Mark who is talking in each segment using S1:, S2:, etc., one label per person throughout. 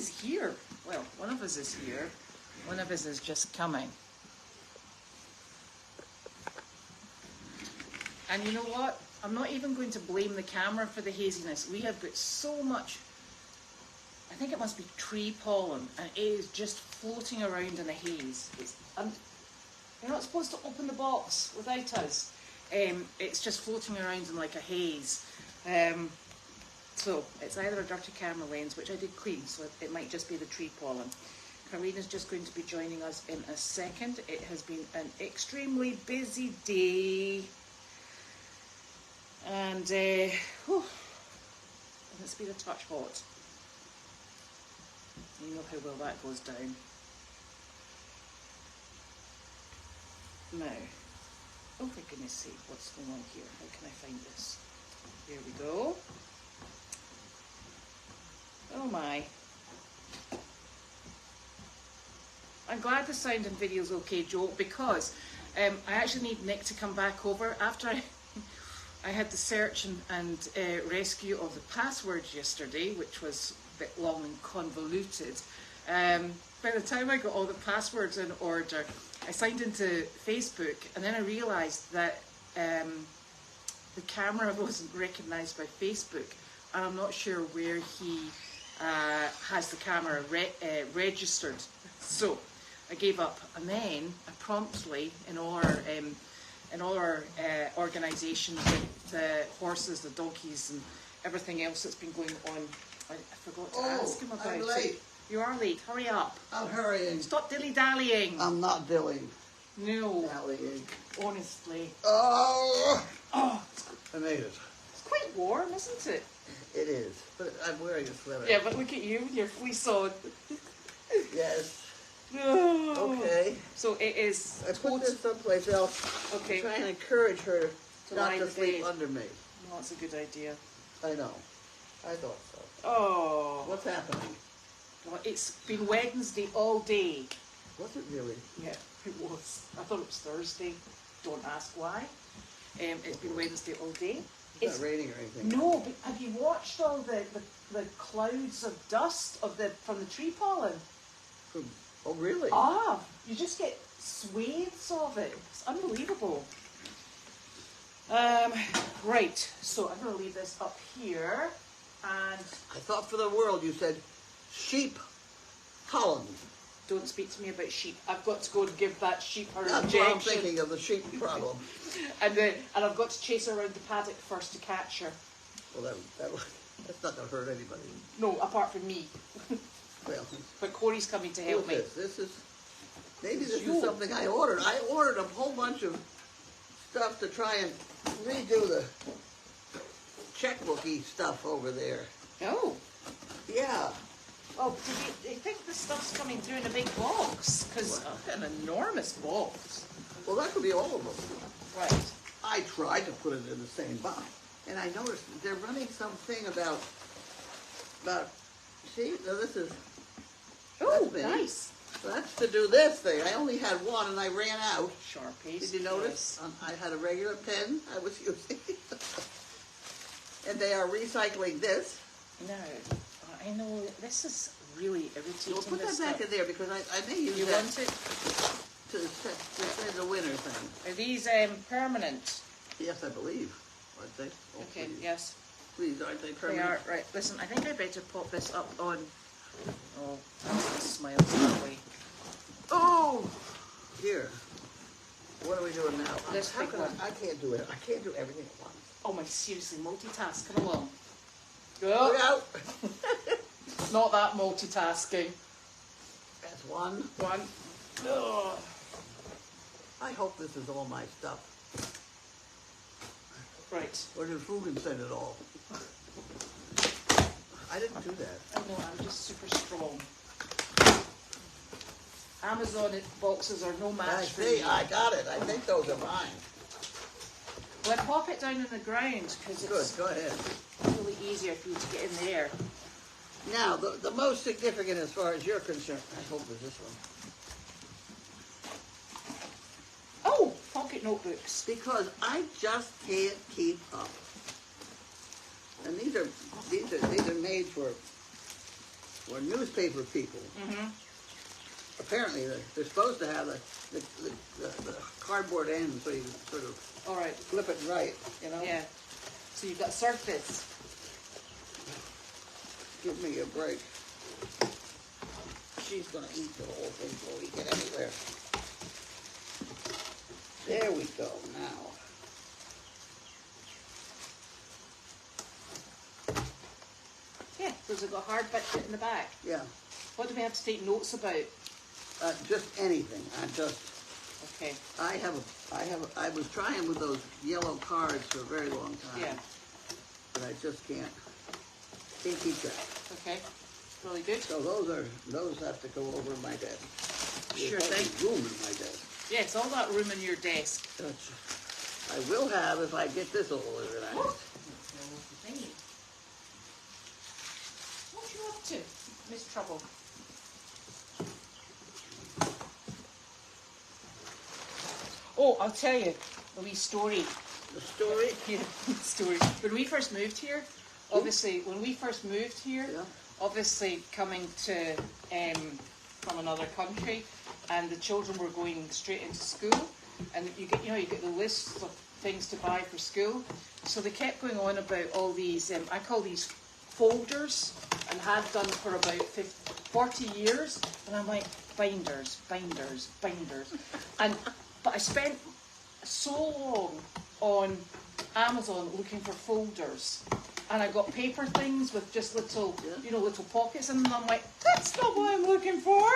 S1: everybody's here. Well, one of us is here. One of us is just coming. And you know what? I'm not even going to blame the camera for the haziness. We have got so much, I think it must be tree pollen, and it is just floating around in a haze. You're not supposed to open the box without us. It's just floating around in like a haze. So it's either a dirty camera lens, which I did clean, so it might just be the tree pollen. Carlene is just going to be joining us in a second. It has been an extremely busy day. And it's been a touch hot. You know how well that goes down. Now, oh for goodness sake, what's going on here? How can I find this? There we go. Oh my. I'm glad the sound and video is okay, Joe, because I actually need Nick to come back over after I had the search and rescue of the passwords yesterday, which was a bit long and convoluted. By the time I got all the passwords in order, I signed into Facebook, and then I realised that the camera wasn't recognised by Facebook, and I'm not sure where he has the camera registered. So I gave up, and then I promptly, in all our organisation with the horses, the donkeys, and everything else that's been going on, I forgot to ask him about
S2: I'm late.
S1: it. You are late. Hurry up.
S2: I'm hurrying.
S1: Stop dilly-dallying.
S2: I'm not dillying.
S1: No.
S2: Dallying.
S1: Honestly.
S2: Oh!
S1: Oh,
S2: I made it.
S1: it's quite warm, isn't it?
S2: It is, but I'm wearing a sweater.
S1: Yeah, but look at you with your fleece on.
S2: Yes.
S1: Oh.
S2: Okay.
S1: So it is.
S2: I put this someplace else.
S1: Okay.
S2: Trying to encourage her
S1: To
S2: not
S1: lie
S2: to
S1: in
S2: sleep
S1: bed.
S2: under me.
S1: Well, that's a good idea.
S2: I know. I thought so.
S1: Oh.
S2: What's happening?
S1: Well, it's been Wednesday all day.
S2: Was it really?
S1: Yeah, it was. I thought it was Thursday. Don't ask why. It's been Wednesday all day.
S2: It's not raining or anything.
S1: No, but have you watched all the clouds of dust from the tree pollen?
S2: Oh, really?
S1: Ah, you just get swathes of it. It's unbelievable. Right, so I'm going to leave this up here, and
S2: I thought for the world you said sheep pollen.
S1: don't speak to me about sheep. I've got to go and give that sheep her
S2: That's
S1: injection.
S2: what I'm thinking of, the sheep problem.
S1: And I've got to chase her around the paddock first to catch her.
S2: Well, that's not going to hurt anybody.
S1: No, apart from me.
S2: Well,
S1: But Corey's coming to help me.
S2: Maybe this is something I ordered. I ordered a whole bunch of stuff to try and redo the checkbooky stuff over there.
S1: Oh.
S2: Yeah.
S1: Oh, do you think the stuff's coming through in a big box? Because an enormous box.
S2: Well, that could be all of them.
S1: Right.
S2: I tried to put it in the same box, and I noticed they're running something about. See, now this is.
S1: Oh, nice.
S2: That's to do this thing. I only had one, and I ran out.
S1: Sharpies.
S2: Did you notice?
S1: Yes.
S2: I had a regular pen I was using, and they are recycling this.
S1: No, I know this is really irritating.
S2: Well, put that back in there because I may use
S1: You
S2: that
S1: want it?
S2: to say the winner thing.
S1: Are these permanent?
S2: Yes, I believe. Aren't they? Oh,
S1: Okay.
S2: please.
S1: Yes.
S2: Please, aren't they
S1: They
S2: permanent?
S1: are. Right. Listen, I think I better pop this up on. Oh, that's smiles that way.
S2: Oh! Here. What are we doing now?
S1: This
S2: How
S1: big
S2: can
S1: one.
S2: I can't do it. I can't do everything at once.
S1: Oh my, seriously, multitask. Come along.
S2: Look
S1: Go.
S2: out!
S1: Not that multitasking.
S2: That's one.
S1: One. Ugh.
S2: I hope this is all my stuff.
S1: Right.
S2: Or did Fugan send it all? I didn't do that.
S1: I know, I'm just super strong. Amazon boxes are no match
S2: I
S1: for
S2: see.
S1: me.
S2: I got it. I think those are mine.
S1: Well, I pop it down on the ground because
S2: Good.
S1: it's
S2: Go ahead.
S1: really easier for you to get in there.
S2: Now, the most significant as far as you're concerned, I hope is this one.
S1: Oh, pocket notebooks.
S2: Because I just can't keep up. And these are made for or newspaper people.
S1: Mm-hmm.
S2: Apparently, they're supposed to have the cardboard end so you can sort of
S1: All right.
S2: flip it right, you know?
S1: Yeah. So you've got surface.
S2: Give me a break. She's going to eat the whole thing before we get anywhere. There we go, now.
S1: Yeah, there's a hard bit in the back.
S2: Yeah.
S1: What do we have to take notes about?
S2: Just anything.
S1: Okay.
S2: I was trying with those yellow cards for a very long time.
S1: Yeah.
S2: But I just can't keep track.
S1: Okay. Really good.
S2: So those have to go over my desk.
S1: Sure
S2: There's
S1: thing.
S2: room in my desk.
S1: Yes, all that room in your desk.
S2: I will have if I get this all organized.
S1: What you up to, Miss Trouble? Oh, I'll tell you a wee story.
S2: The story?
S1: Yeah, story. When we first moved here, obviously, obviously coming to from another country, and the children were going straight into school, and you get the lists of things to buy for school. So they kept going on about all these. I call these folders, and have done for about 40 years. And I'm like, binders, binders, binders, but I spent so long on Amazon looking for folders, and I got paper things with just little, little pockets in them. I'm like, that's not what I'm looking for.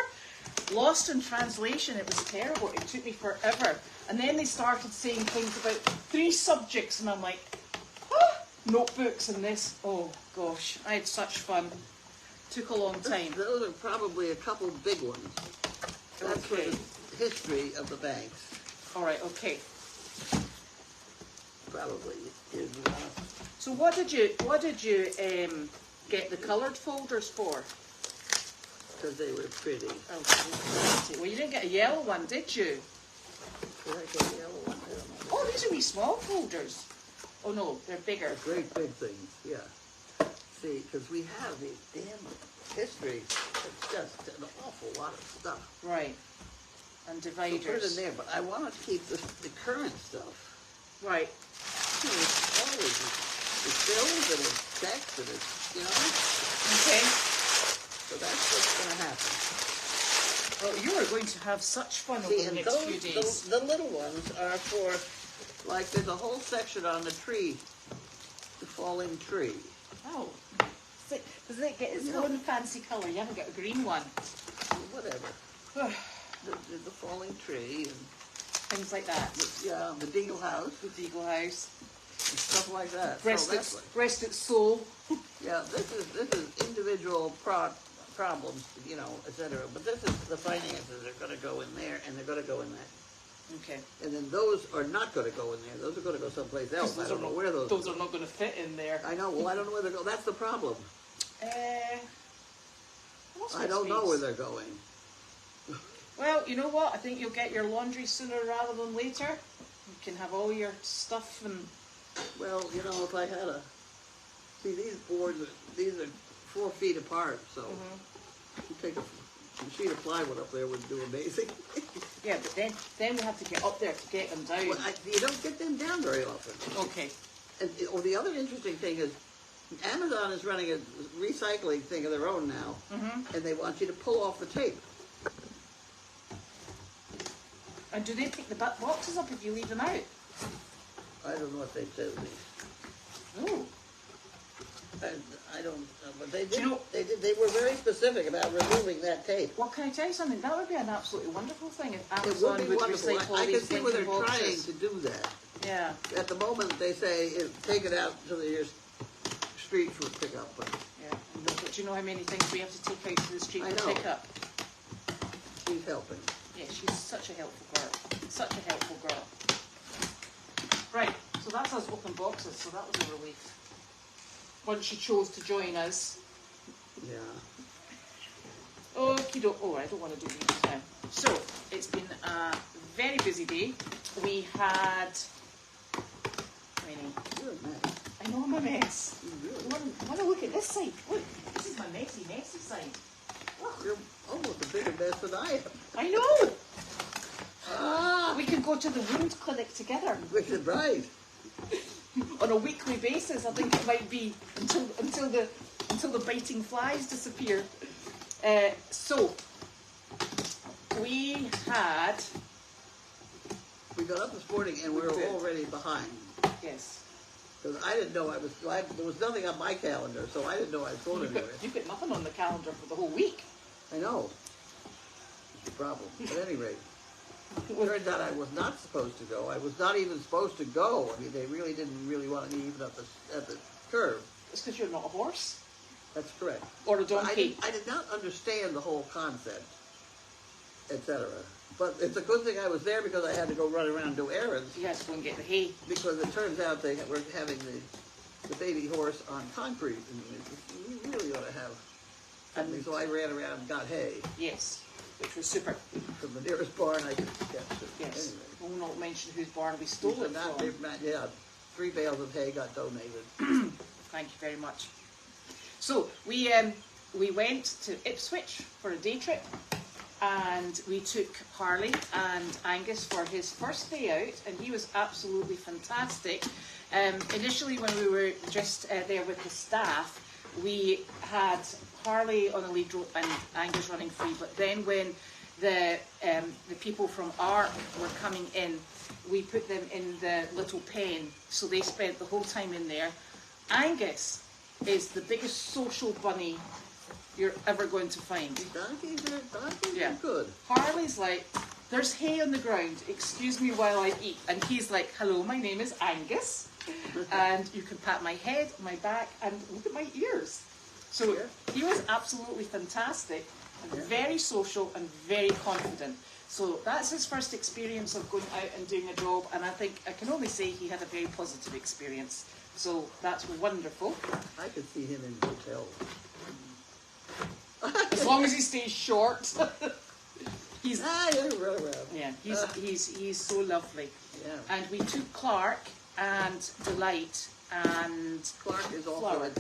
S1: Lost in translation. It was terrible. It took me forever. And then they started saying things about 3 subjects, and I'm like, notebooks and this. Oh gosh, I had such fun. Took a long time.
S2: Those are probably a couple big ones. That's for
S1: Okay.
S2: the history of the banks.
S1: All right. Okay.
S2: Probably is.
S1: So what did you get the coloured folders for?
S2: Because they were pretty.
S1: Oh, well, you didn't get a yellow one, did you?
S2: Did I get a yellow one? I don't know.
S1: Oh, these are wee small folders. Oh no, they're bigger.
S2: Great big things, yeah. See, because we have these damn histories. It's just an awful lot of stuff.
S1: Right. And
S2: So
S1: dividers.
S2: put it in there, but I want to keep the current stuff.
S1: Right.
S2: It's always it's bills and it's checks and it's,
S1: Okay.
S2: So that's what's going to happen.
S1: Well, you are going to have such fun
S2: See,
S1: over the
S2: and
S1: next few days.
S2: the little ones are for, like, there's a whole section on the tree, the falling tree.
S1: Oh. Doesn't it get its own fancy colour? You haven't got a green one.
S2: Whatever. the falling tree and
S1: Things like that.
S2: the Deagle House
S1: The Deagle House.
S2: and stuff like that.
S1: Rest,
S2: So that's
S1: rest its soul.
S2: yeah, this is individual problems, etc. But this is the finances are going to go in there, and they're going to go in that.
S1: Okay.
S2: And then those are not going to go in there. Those are going to go someplace else. I don't know where those.
S1: Those are not going to fit in there.
S2: I know. Well, I don't know where they're going. That's the problem.
S1: What's
S2: I don't know where they're going.
S1: Well, you know what? I think you'll get your laundry sooner rather than later. You can have all your stuff and...
S2: Well, if I had see, these boards, these are 4 feet apart, so you take a sheet of plywood up there would do amazing.
S1: Yeah, but then we have to get up there to get them down.
S2: Well, you don't get them down very often.
S1: Okay.
S2: And the other interesting thing is, Amazon is running a recycling thing of their own now, and they want you to pull off the tape.
S1: And do they pick the boxes up if you leave them out?
S2: I don't know what they do.
S1: Oh.
S2: I don't, but they did.
S1: Do you know-
S2: They were very specific about removing that tape.
S1: Well, can I tell you something? That would be an absolutely wonderful thing if
S2: It
S1: Amazon
S2: would be
S1: would
S2: wonderful.
S1: recycle all
S2: I can
S1: these
S2: see where they're
S1: blinking
S2: trying
S1: boxes.
S2: to do that.
S1: Yeah.
S2: At the moment, they say take it out to your street for pickup. But
S1: Yeah. But do you know how many things we have to take out to the street
S2: I
S1: to
S2: know.
S1: pick up?
S2: she's helping.
S1: Yeah, she's such a helpful girl. Such a helpful girl. Right, so that's us open boxes, so that was a relief. Once she chose to join us.
S2: Yeah.
S1: Okie doke. Oh, I don't want to do these now. So, it's been a very busy day. We had...
S2: You're a mess.
S1: I know I'm a mess.
S2: You really.
S1: Want to look at this side? Look, this is my messy side.
S2: mess than I am.
S1: I know. We could go to the wound clinic together.
S2: Which is right.
S1: On a weekly basis. I think it might be until the biting flies disappear. So we
S2: got up this morning and we were already behind.
S1: Yes.
S2: Because I didn't know there was nothing on my calendar, so I didn't know I was going anywhere.
S1: You put nothing on the calendar for the whole week.
S2: I know. It's a problem. At any rate, it turned out I was not supposed to go. I was not even supposed to go. I mean, they really didn't want me even at the curve.
S1: It's because you're not a horse.
S2: That's correct.
S1: Or a donkey.
S2: I did not understand the whole concept, etc. But it's a good thing I was there because I had to go run around and do errands.
S1: You had to go and get the hay.
S2: Because it turns out they were having the baby horse on concrete, and you really ought to have. And so I ran around and got hay.
S1: Yes, which was super.
S2: From the nearest barn I could get to.
S1: Yes.
S2: Anyway.
S1: We'll not mention whose barn we stole it from.
S2: Yeah, 3 bales of hay got donated.
S1: Thank you very much. So we went to Ipswich for a day trip, and we took Harley and Angus for his first day out, and he was absolutely fantastic. Initially, when we were just there with the staff, we had Harley on a lead rope and Angus running free. But then when the people from ARC were coming in, we put them in the little pen, so they spent the whole time in there. Angus is the biggest social bunny you're ever going to find.
S2: Donkeys are good.
S1: Harley's like, there's hay on the ground, excuse me while I eat. And he's like, hello, my name is Angus. And you can pat my head, my back, and look at my ears. So he was absolutely fantastic, and very social and very confident. So that's his first experience of going out and doing a job, and I think I can only say he had a very positive experience. So that's wonderful.
S2: I could see him in hotels.
S1: As long as he stays short. He's
S2: run around.
S1: Yeah, he's so lovely.
S2: Yeah.
S1: And we took Clark and Delight and
S2: Clark is also
S1: Flower.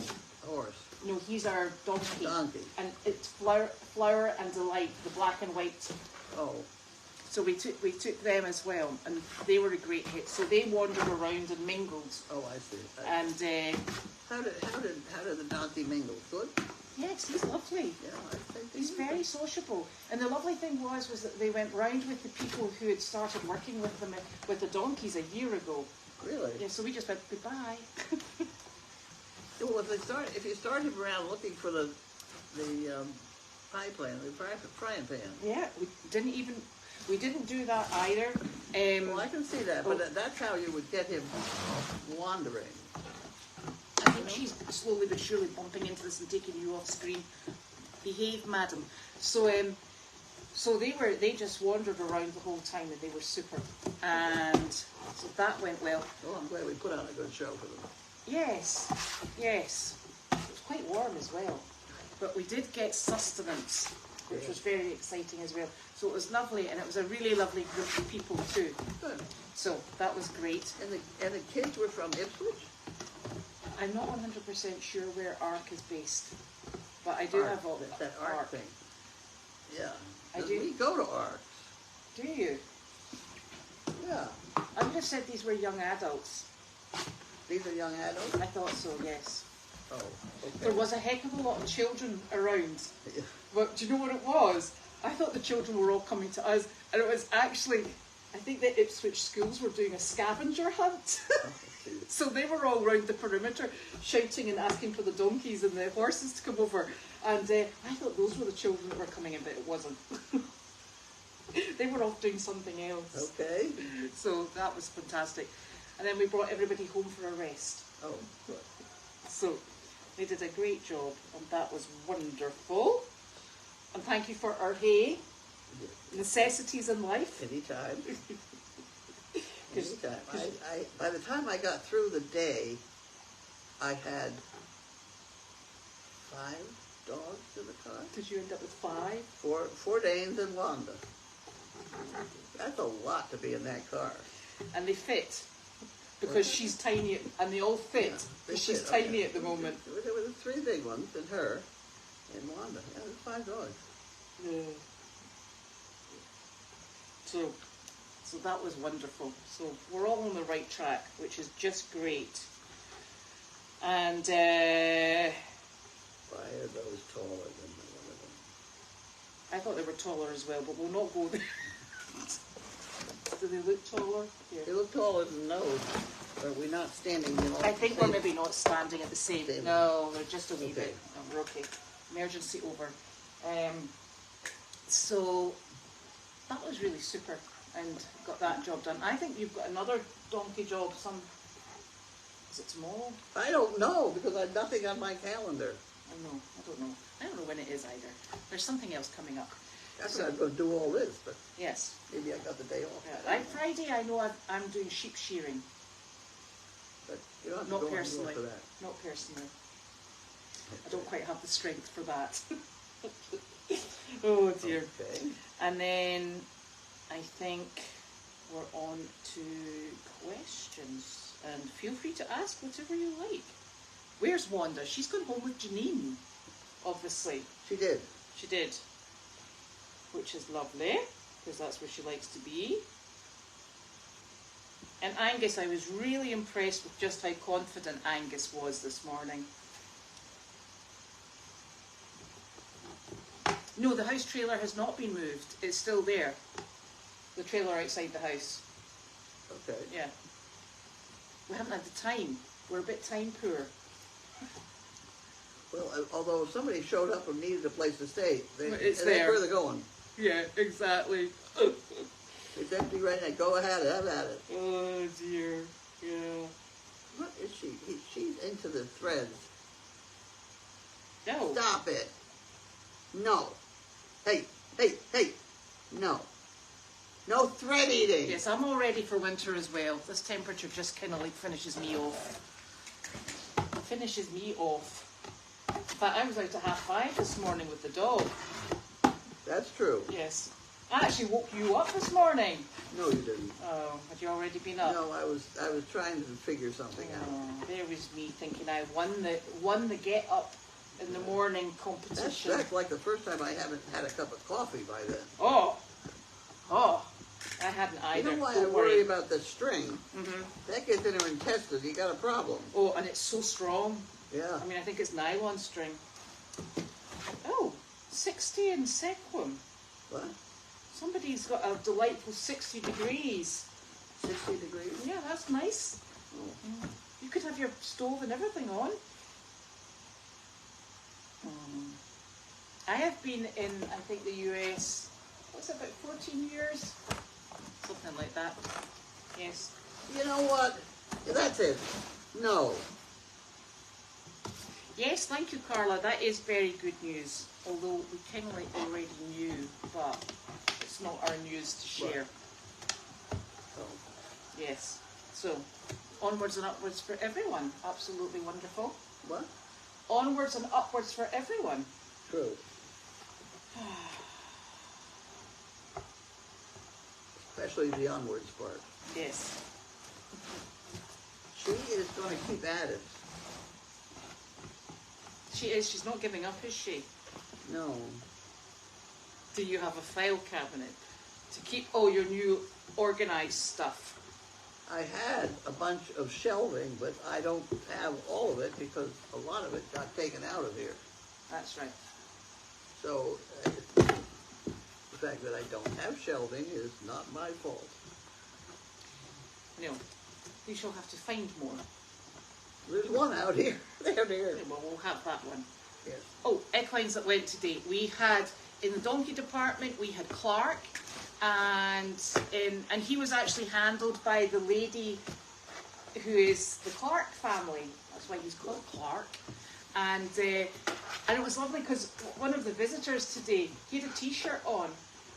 S2: a horse.
S1: No, he's our donkey.
S2: Donkey.
S1: And it's Flower and Delight, the black and white.
S2: Oh.
S1: So we took them as well, and they were a great hit. So they wandered around and mingled.
S2: Oh, I see.
S1: And
S2: how did the donkey mingle? Good.
S1: yes, he's lovely.
S2: Yeah, I think
S1: He's very sociable. And the lovely thing was that they went round with the people who had started working with them with the donkeys a year ago.
S2: Really?
S1: Yeah. So we just went goodbye.
S2: Well, if you started around looking for the pie pan, the frying pan.
S1: Yeah, we didn't do that either.
S2: Well, I can see that, but that's how you would get him wandering.
S1: I think she's slowly but surely bumping into this and taking you off screen. Behave, madam. So they just wandered around the whole time, and they were super. And so that went well.
S2: Well, I'm glad we put on a good show for them.
S1: Yes. It was quite warm as well. But we did get sustenance, which was very exciting as well. So it was lovely, and it was a really lovely group of people too.
S2: Good.
S1: So that was great.
S2: And the kids were from Ipswich?
S1: I'm not 100% sure where ARC is based, but I do have all
S2: that ARC thing. Yeah.
S1: I do.
S2: We go to ARC.
S1: Do you?
S2: Yeah.
S1: I would have said these were young adults.
S2: These are young adults?
S1: I thought so, yes.
S2: Oh, okay.
S1: There was a heck of a lot of children around.
S2: Yeah.
S1: But do you know what it was? I thought the children were all coming to us, and it was actually, I think the Ipswich schools were doing a scavenger hunt. So they were all round the perimeter shouting and asking for the donkeys and the horses to come over. And I thought those were the children that were coming in, but it wasn't. They were off doing something else.
S2: Okay.
S1: So that was fantastic. And then we brought everybody home for a rest.
S2: Oh, good.
S1: So they did a great job, and that was wonderful. And thank you for our hay. Necessities in life.
S2: Anytime. Anytime. By the time I got through the day, I had 5 dogs in the car.
S1: Did you end up with 5?
S2: 4 Danes and Wanda. That's a lot to be in that car.
S1: And they fit. Because she's tiny, and they all fit.
S2: Yeah,
S1: Because she's
S2: fit,
S1: tiny at the moment.
S2: There were 3 big ones, and her, and Wanda. Yeah, there's 5 dogs.
S1: Yeah. So that was wonderful. So we're all on the right track, which is just great. And
S2: why are those taller than the one of them?
S1: I thought they were taller as well, but we'll not go there. Do they look taller? Yeah.
S2: They look taller than those. Are we not standing?
S1: I think we're maybe not standing at the same. No, they're just a wee
S2: Okay.
S1: bit. No, we're okay. Emergency over. So that was really super, and got that job done. I think you've got another donkey job. Is it tomorrow?
S2: I don't know because I have nothing on my calendar.
S1: I don't know. I don't know when it is either. There's something else coming up.
S2: That's what I'm going to do all this, but
S1: Yes.
S2: maybe I got the day off.
S1: Yeah. Friday, I know I'm doing sheep shearing.
S2: But you don't have to
S1: Not
S2: go anywhere
S1: personally.
S2: for that.
S1: Not personally. I don't quite have the strength for that. Oh dear.
S2: Okay.
S1: And then I think we're on to questions. And feel free to ask whatever you like. Where's Wanda? She's gone home with Janine, obviously.
S2: She did.
S1: She did. Which is lovely, because that's where she likes to be. And Angus, I was really impressed with just how confident Angus was this morning. No, the house trailer has not been moved. It's still there. The trailer outside the house.
S2: Okay.
S1: Yeah. We haven't had the time. We're a bit time poor.
S2: Well, although if somebody showed up and needed a place to stay,
S1: It's
S2: that's
S1: there.
S2: where they're going.
S1: Yeah, exactly.
S2: It's empty right now. Go ahead, have at it.
S1: Oh dear. Yeah.
S2: What is she? She's into the threads.
S1: No.
S2: Stop it. No. Hey. No. No thread eating.
S1: Yes, I'm all ready for winter as well. This temperature just kind of like finishes me off. Finishes me off. In fact, I was out at 5:30 this morning with the dog.
S2: That's true.
S1: Yes. I actually woke you up this morning.
S2: No, you didn't.
S1: Oh, had you already been up?
S2: No, I was trying to figure something out.
S1: Oh, there was me thinking I won the get up in the morning competition.
S2: That's like the first time I haven't had a cup of coffee by then.
S1: Oh, I hadn't either.
S2: You know why I
S1: Don't
S2: worry about the string?
S1: Mm-hmm.
S2: That gets in her intestines. You got a problem.
S1: Oh, and it's so strong.
S2: Yeah.
S1: I mean, I think it's nylon string. Oh, 60 in Sequim.
S2: What?
S1: Somebody's got a delightful 60 degrees.
S2: 60 degrees?
S1: Yeah, that's nice.
S2: Oh.
S1: You could have your stove and everything on. I have been in, I think, the US, what's it, about 14 years? Something like that. Yes.
S2: You know what? That's it. No.
S1: Yes, thank you, Carla. That is very good news. Although we kind of like already knew, but it's not our news to share.
S2: Oh.
S1: Yes. So, onwards and upwards for everyone. Absolutely wonderful.
S2: What?
S1: Onwards and upwards for everyone.
S2: True. Especially the onwards part.
S1: Yes.
S2: She is going to keep at it.
S1: She is. She's not giving up, is she?
S2: No.
S1: Do you have a file cabinet to keep all your new organised stuff?
S2: I had a bunch of shelving, but I don't have all of it because a lot of it got taken out of here.
S1: That's right.
S2: So the fact that I don't have shelving is not my fault.
S1: No. You shall have to find more.
S2: There's one out here. There.
S1: Well, we'll have that one.
S2: Yes.
S1: Oh, equines that went today. We had, in the donkey department, we had Clark, and he was actually handled by the lady who is the Clark family. That's why he's called Clark. And it was lovely because one of the visitors today, he had a t-shirt on,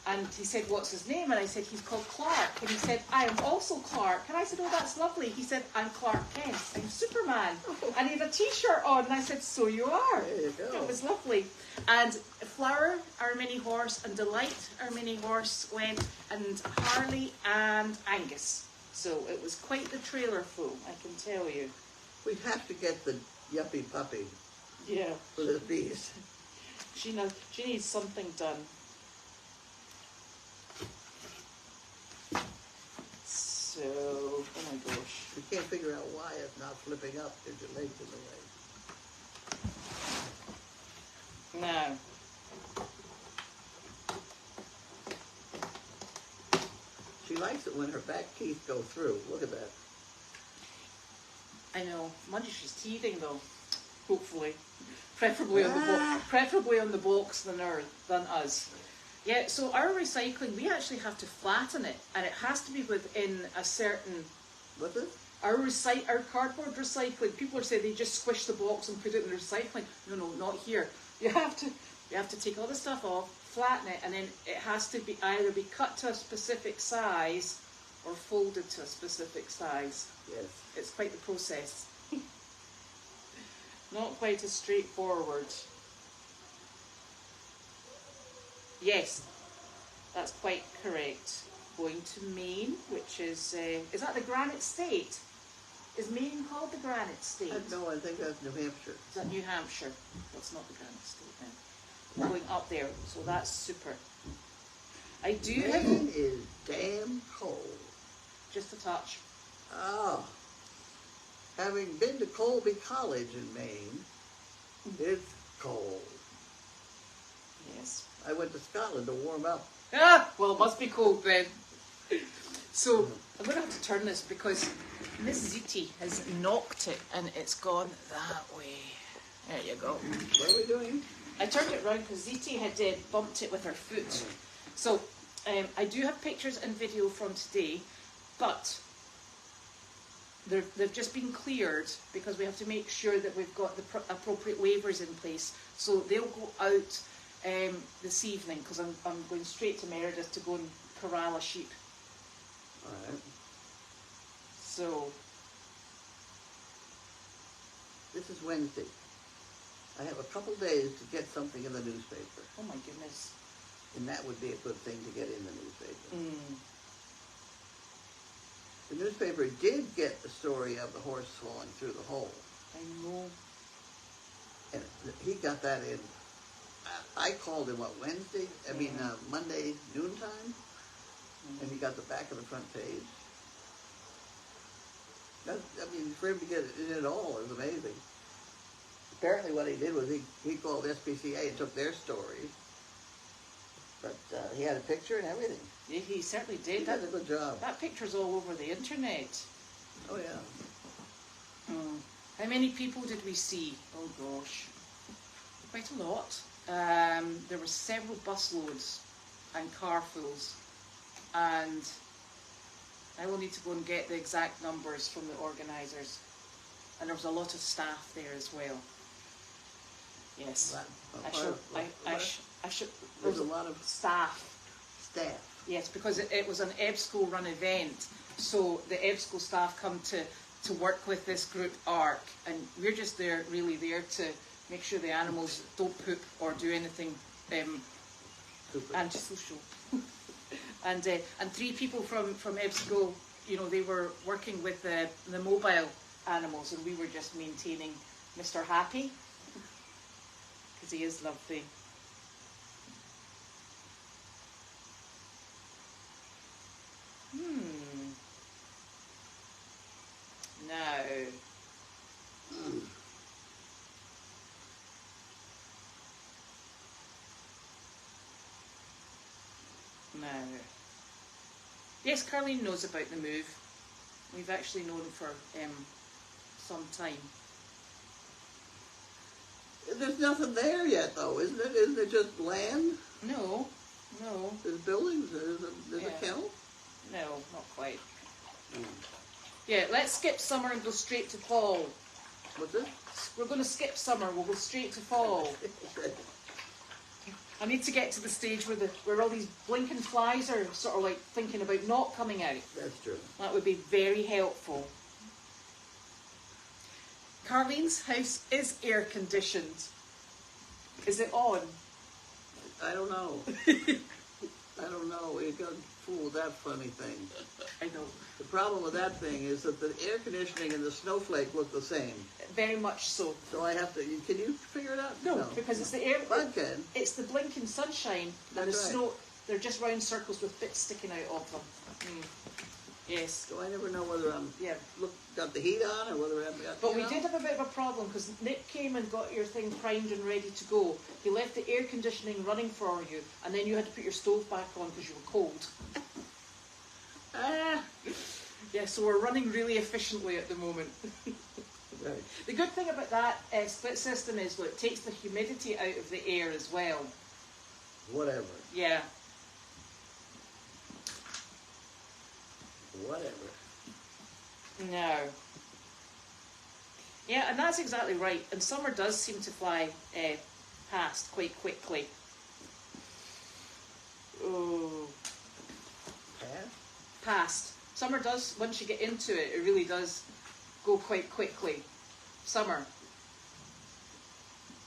S1: and he said, what's his name? And I said, he's called Clark. And he said, I am also Clark. And I said, oh, that's lovely. He said, I'm Clark Kent. I'm Superman. And he had a t-shirt on. And I said, so you are.
S2: There you go.
S1: It was lovely. And Flower, our mini horse, and Delight, our mini horse, went, and Harley and Angus. So it was quite the trailer full, I can tell you.
S2: We have to get the yuppie puppy
S1: Yeah.
S2: for the bees.
S1: She needs something done. So, oh my gosh.
S2: We can't figure out why it's not flipping up if your leg's in the way.
S1: Now,
S2: She likes it when her back teeth go through. Look at that.
S1: I know. Monday she's teething though. Hopefully, preferably on the box than us. Yeah. So our recycling, we actually have to flatten it, and it has to be within a certain.
S2: What's it?
S1: Our cardboard recycling. People are saying they just squish the box and put it in the recycling. No, not here. You have to take all the stuff off, flatten it, and then it has to be either be cut to a specific size or folded to a specific size.
S2: Yes.
S1: It's quite the process. Not quite as straightforward. Yes, that's quite correct. Going to Maine, which is that the Granite State? Is Maine called the Granite State?
S2: No, I think that's New Hampshire.
S1: Is that New Hampshire? That's not the Granite State then. We're going up there, so that's super. I do have...
S2: Maine is damn cold.
S1: Just a touch.
S2: Oh. Having been to Colby College in Maine, it's cold.
S1: Yes.
S2: I went to Scotland to warm up.
S1: Ah, well, it must be cold then. So, I'm going to have to turn this because Miss Ziti has knocked it and it's gone that way. There you go.
S2: What are we doing?
S1: I turned it round because Ziti had bumped it with her foot. So, I do have pictures and video from today, but they've just been cleared because we have to make sure that we've got the appropriate waivers in place. So they'll go out this evening because I'm going straight to Meredith to go and corral a sheep.
S2: All right.
S1: So
S2: this is Wednesday. I have a couple days to get something in the newspaper.
S1: Oh my goodness.
S2: And that would be a good thing to get in the newspaper.
S1: Mm.
S2: The newspaper did get the story of the horse falling through the hole.
S1: I know.
S2: And he got that in. I called him, Wednesday? Monday noontime? And he got the back of the front page. For him to get it in all is amazing. Apparently what he did was he called SPCA and took their story. But he had a picture and everything.
S1: Yeah, he certainly did.
S2: He did a good job.
S1: That picture's all over the internet.
S2: Oh, yeah.
S1: How many people did we see? Oh, gosh. Quite a lot. There were several busloads and carfuls. And I will need to go and get the exact numbers from the organisers. And there was a lot of staff there as well. Yes. I should.
S2: There's a lot of
S1: staff. Yes, because it was an EBSCO run event, so the EBSCO staff come to work with this group ARC, and we're just really there to make sure the animals don't poop or do anything antisocial. and 3 people from EBSCO, they were working with the mobile animals, and we were just maintaining Mr. Happy, because he is lovely. No. No. Yes, Carlene knows about the move. We've actually known for some time.
S2: There's nothing there yet, though, isn't it? Isn't it just land?
S1: No.
S2: There's buildings. There's a kennel.
S1: No, not quite. Yeah, let's skip summer and go straight to fall.
S2: What's it?
S1: We're going to skip summer. We'll go straight to fall. I need to get to the stage where all these blinking flies are sort of like thinking about not coming out.
S2: That's true.
S1: That would be very helpful. Carlene's house is air conditioned. Is it on?
S2: I don't know. I don't know. You got fool with that funny thing.
S1: I know.
S2: The problem with that thing is that the air conditioning and the snowflake look the same.
S1: Very much so.
S2: So I have to. Can you figure it out?
S1: No, because it's the air.
S2: I can.
S1: It's the blinking sunshine and the
S2: That's right.
S1: snow. They're just round circles with bits sticking out of them. Yes.
S2: So I never know whether I'm
S1: Yeah.
S2: got the heat on or whether I've got.
S1: But we did have a bit of a problem because Nick came and got your thing primed and ready to go. He left the air conditioning running for you, and then you had to put your stove back on because you were cold. Yeah, so we're running really efficiently at the moment.
S2: Right.
S1: The good thing about that split system is that it takes the humidity out of the air as well.
S2: Whatever.
S1: Yeah.
S2: Whatever.
S1: No. Yeah, and that's exactly right. And summer does seem to fly past quite quickly. Oh. Past. Summer does, once you get into it, it really does go quite quickly. Summer.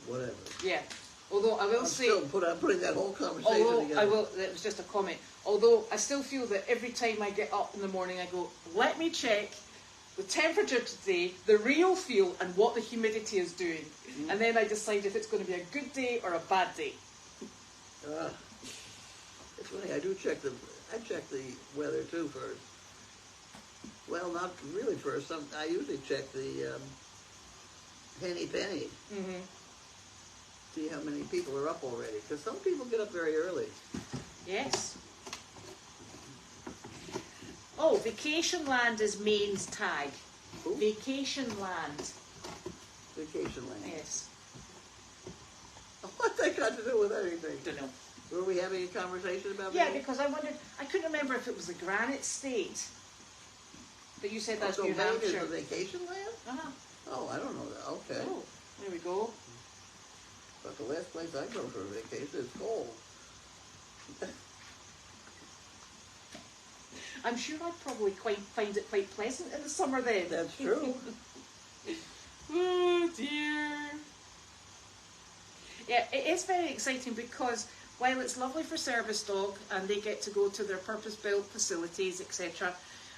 S2: Whatever.
S1: Yeah. Although I will say...
S2: I'm putting that whole conversation together.
S1: It was just a comment. Although I still feel that every time I get up in the morning, I go, let me check the temperature today, the real feel, and what the humidity is doing. Mm-hmm. And then I decide if it's going to be a good day or a bad day.
S2: It's funny, I check the weather too first. Well, not really first. I usually check the penny.
S1: Mm-hmm.
S2: See how many people are up already. Because some people get up very early.
S1: Yes. Oh, Vacation Land is Maine's tag.
S2: Who?
S1: Vacation Land.
S2: Vacation Land.
S1: Yes.
S2: What's that got to do with anything?
S1: Don't know.
S2: Were we having a conversation about
S1: Yeah,
S2: that?
S1: because I wondered, I couldn't remember if it was the Granite State. But you said that's
S2: so
S1: New
S2: Maine
S1: Hampshire.
S2: is the vacation land?
S1: Uh-huh.
S2: Oh, I don't know that. Okay.
S1: Oh, there we go.
S2: But the last place I go for a vacation is cold.
S1: I'm sure I'd probably find it quite pleasant in the summer then.
S2: That's true.
S1: Oh dear. Yeah, it is very exciting because while it's lovely for service dog and they get to go to their purpose-built facilities, etc.,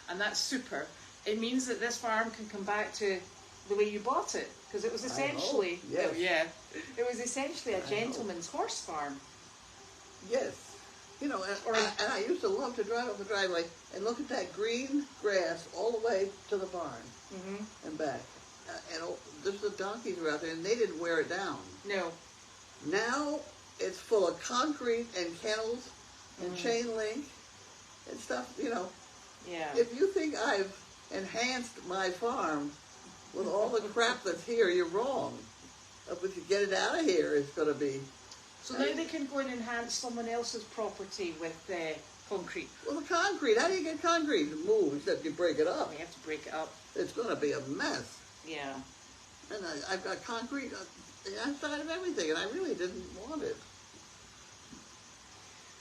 S1: and that's super, it means that this farm can come back to the way you bought it, because it was essentially,
S2: yes.
S1: It was essentially a gentleman's horse farm.
S2: Yes. You know, and I used to love to drive up the driveway and look at that green grass all the way to the barn and back. There's the donkeys were out there, and they didn't wear it down.
S1: No.
S2: Now it's full of concrete and kennels and chain link and stuff, you know.
S1: Yeah.
S2: If you think I've enhanced my farm with all the crap that's here, you're wrong. If you get it out of here, it's going to be...
S1: So now they can go and enhance someone else's property with concrete.
S2: Well, the concrete, how do you get concrete to move except you break it up?
S1: We have to break it up.
S2: It's going to be a mess.
S1: Yeah.
S2: And I've got concrete on the outside of everything, and I really didn't want it.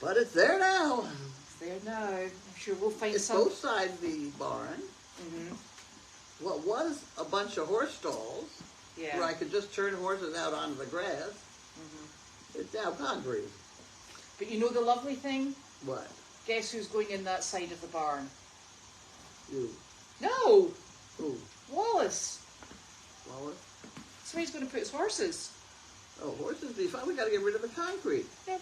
S2: But it's there now.
S1: It's there now. I'm sure we'll find
S2: it's
S1: some...
S2: both sides of the barn. What was a bunch of horse stalls, where I could just turn horses out onto the grass, it's now concrete.
S1: But you know the lovely thing?
S2: What?
S1: Guess who's going in that side of the barn?
S2: You.
S1: No!
S2: Who?
S1: Wallace.
S2: Wallace?
S1: That's where he's going to put his horses.
S2: Oh, horses be fine. We got to get rid of the concrete.
S1: Yeah,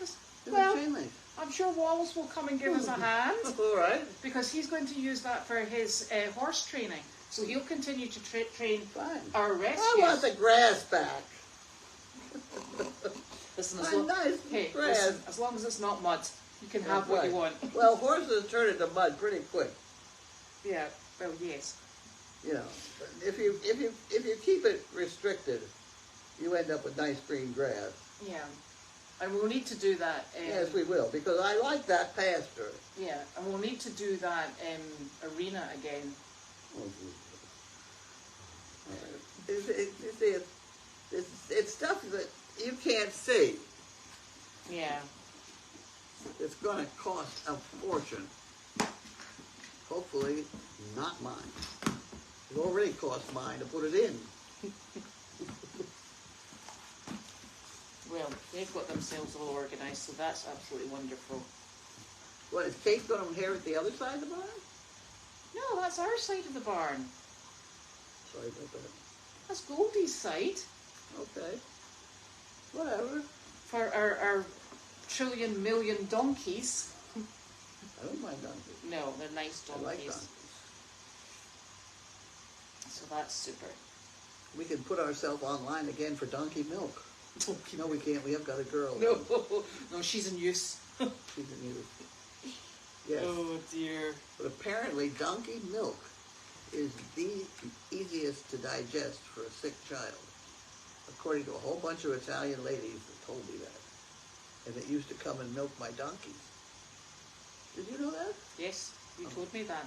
S2: well, chain link.
S1: I'm sure Wallace will come and give us a hand.
S2: All right.
S1: Because he's going to use that for his horse training. So he'll continue to train our rescues.
S2: I want the grass back.
S1: Listen,
S2: grass.
S1: As long as it's not mud, you can have what you want.
S2: Well, horses turn into mud pretty quick.
S1: Yeah. Well, yes.
S2: You know, if you keep it restricted, you end up with nice green grass.
S1: Yeah. And we'll need to do that.
S2: Yes, we will, because I like that pasture.
S1: Yeah, and we'll need to do that arena again.
S2: It's stuff that you can't see.
S1: Yeah.
S2: It's going to cost a fortune. Hopefully, not mine. It already cost mine to put it in.
S1: Well, they've got themselves all organised, so that's absolutely wonderful.
S2: What, is Kate going to inherit the other side of the barn?
S1: No, that's our side of the barn.
S2: Sorry about that.
S1: That's Goldy's side.
S2: Okay. Whatever.
S1: For our trillion million donkeys.
S2: I don't mind donkeys.
S1: No, they're nice donkeys.
S2: I like donkeys.
S1: So that's super.
S2: We can put ourselves online again for donkey milk.
S1: Donkey
S2: No, we can't. We have got a girl.
S1: No, no, she's in use.
S2: She's in use. Yes.
S1: Oh dear.
S2: But apparently donkey milk is the easiest to digest for a sick child, according to a whole bunch of Italian ladies that told me that. And it used to come and milk my donkeys. Did you know that?
S1: Yes, you told me that.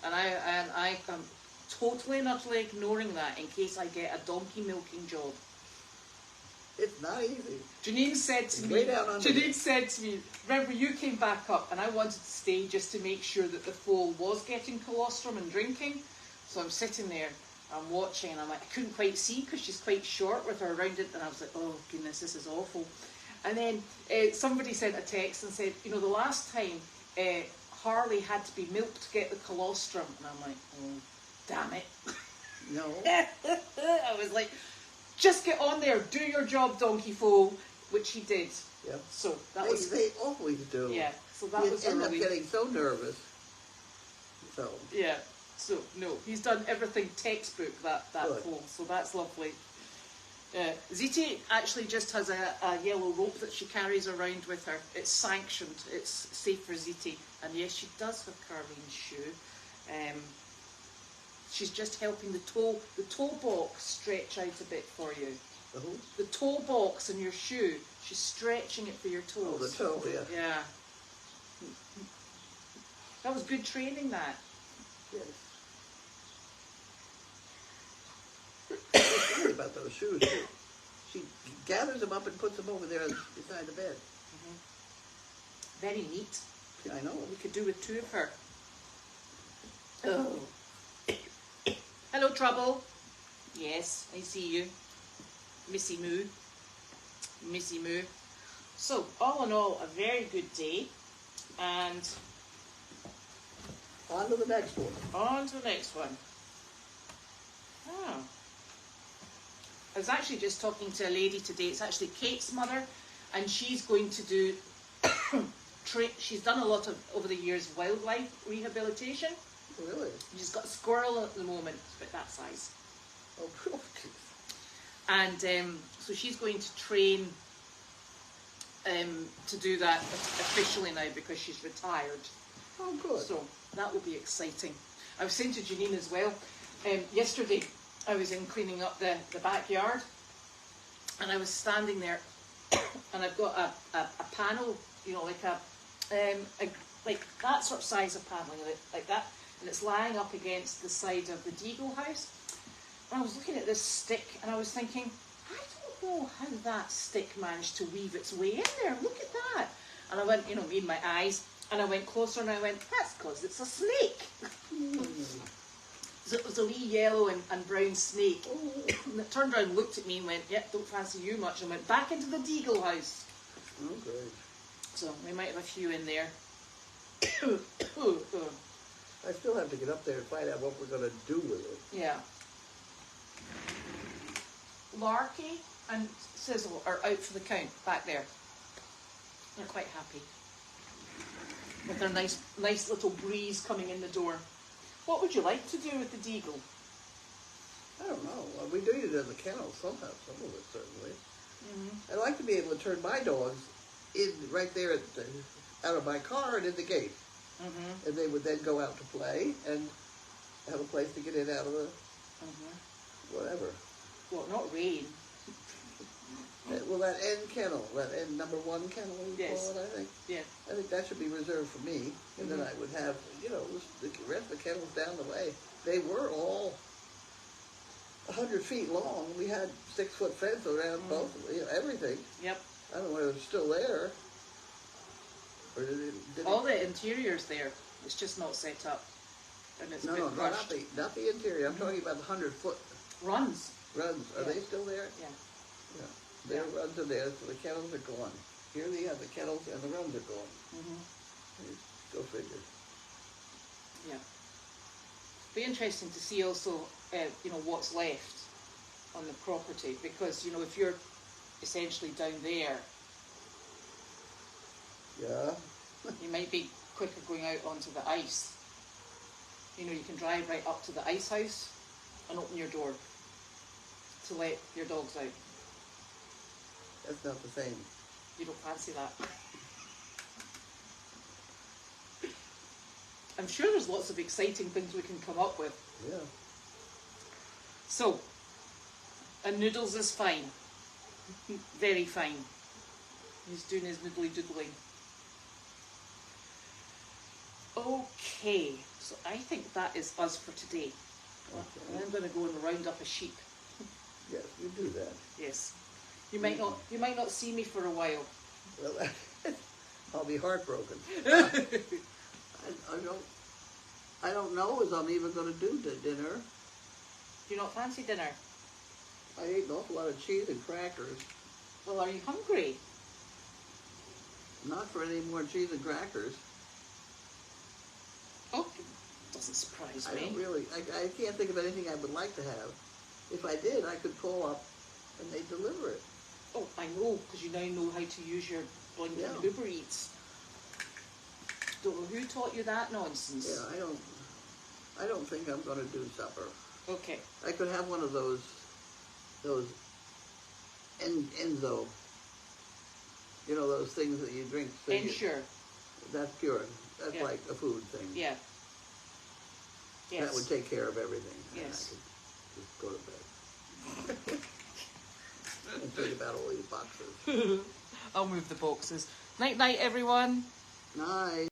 S1: And I am totally and utterly ignoring that in case I get a donkey milking job.
S2: It's not easy.
S1: Janine said to me,
S2: Way down under
S1: Janine said to me, remember you came back up and I wanted to stay just to make sure that the foal was getting colostrum and drinking. So I'm sitting there, I'm watching, and I'm like, I couldn't quite see because she's quite short with her around it, and I was like, oh goodness, this is awful. And then somebody sent a text and said, you know, the last time Harley had to be milked to get the colostrum, and I'm like, oh, damn it.
S2: No.
S1: I was like, just get on there, do your job, donkey foal, which he did.
S2: Yep.
S1: So that was.
S2: They always do.
S1: Yeah. So that
S2: You
S1: was a
S2: end up
S1: relief.
S2: getting so nervous. So.
S1: Yeah. So no, he's done everything textbook that
S2: Good.
S1: foal. So that's lovely. Ziti actually just has a yellow rope that she carries around with her. It's sanctioned. It's safe for Ziti. And yes, she does have Carlene's shoe. She's just helping the toe box stretch out a bit for you.
S2: The who?
S1: The toe box in your shoe. She's stretching it for your toes.
S2: Oh, the toe, yeah.
S1: Yeah. That was good training, that.
S2: Yes. What's funny about those shoes, she gathers them up and puts them over there beside the bed.
S1: Very neat.
S2: Yeah, I know.
S1: We could do with two of her. Oh. Hello, Trouble. Yes, I see you. Missy Moo. Missy Moo. So, all in all, a very good day. And
S2: On to the next one.
S1: on to the next one. Oh. I was actually just talking to a lady today. It's actually Kate's mother, and she's going to do. She's done a lot of over the years wildlife rehabilitation.
S2: Really?
S1: She's got a squirrel at the moment, it's about that size,
S2: Oh, cool.
S1: and so she's going to train to do that officially now because she's retired.
S2: Oh, good.
S1: So that will be exciting. I was saying to Janine as well. Yesterday, I was in cleaning up the backyard, and I was standing there, and I've got a panel, you know, like like that sort of size of paneling, like that, and it's lying up against the side of the Deagle house. And I was looking at this stick, and I was thinking, I don't know how that stick managed to weave its way in there. Look at that. And I went, you know, made my eyes, and I went closer, and I went, that's because it's a snake. So it was a wee yellow and brown snake. And it turned around and looked at me and went, yep, don't fancy you much, and went back into the Deagle house.
S2: Oh, great.
S1: So we might have a few in there.
S2: I still have to get up there and find out what we're going to do with it.
S1: Yeah. Larky and Sizzle are out for the count back there. They're quite happy with their nice little breeze coming in the door. What would you like to do with the Deagle?
S2: I don't know. Well, we do it in the kennel somehow, some of it certainly. I'd like to be able to turn my dogs in right there out of my car and in the gate. And they would then go out to play and have a place to get in out of the whatever.
S1: Well, not rain.
S2: Well, that end kennel, that end number 1 kennel, we
S1: Yes.
S2: call it, I think.
S1: Yeah.
S2: I think that should be reserved for me. And then I would have, you know, the rest of the kennels down the way. They were all 100 feet long. We had 6-foot fence around both, you know, everything.
S1: Yep.
S2: I don't know whether it's still there. Or did
S1: All the interior's there. It's just not set up. And it's a bit rushed.
S2: not the interior. I'm talking about the 100-foot
S1: Runs.
S2: runs. Are
S1: Yeah.
S2: they still there?
S1: Yeah.
S2: Yeah. Their runs are there, so the kennels are gone. Here they have the kennels and the runs are gone. Go figure.
S1: Yeah. Be interesting to see also, you know, what's left on the property, because, you know, if you're essentially down there,
S2: Yeah.
S1: you might be quicker going out onto the ice. You know, you can drive right up to the ice house and open your door to let your dogs out.
S2: That's not the same.
S1: You don't fancy that? I'm sure there's lots of exciting things we can come up with.
S2: Yeah.
S1: So, and Noodles is fine. Very fine. He's doing his noodly doodling. Okay, so I think that is us for today.
S2: Okay.
S1: And I'm going to go and round up a sheep.
S2: Yes, you do that.
S1: Yes. You might not see me for a while.
S2: Well, I'll be heartbroken. I don't know as I'm even going to do the dinner.
S1: Do you not fancy dinner?
S2: I ate an awful lot of cheese and crackers.
S1: Well, are you hungry?
S2: Not for any more cheese and crackers.
S1: Oh, doesn't surprise
S2: I
S1: me.
S2: don't really. I can't think of anything I would like to have. If I did, I could call up and they'd deliver it.
S1: Oh, I know, because you now know how to use your blinking Uber Eats. Don't know who taught you that nonsense.
S2: Yeah, I don't think I'm going to do supper.
S1: Okay.
S2: I could have one of those Enzo. You know, those things that you drink. So
S1: Ensure.
S2: That's pure. That's like a food thing.
S1: Yeah. Yes.
S2: That would take care of everything.
S1: Yes.
S2: And I could just go to bed. And think about all these boxes.
S1: I'll move the boxes. Night night, everyone.
S2: Night.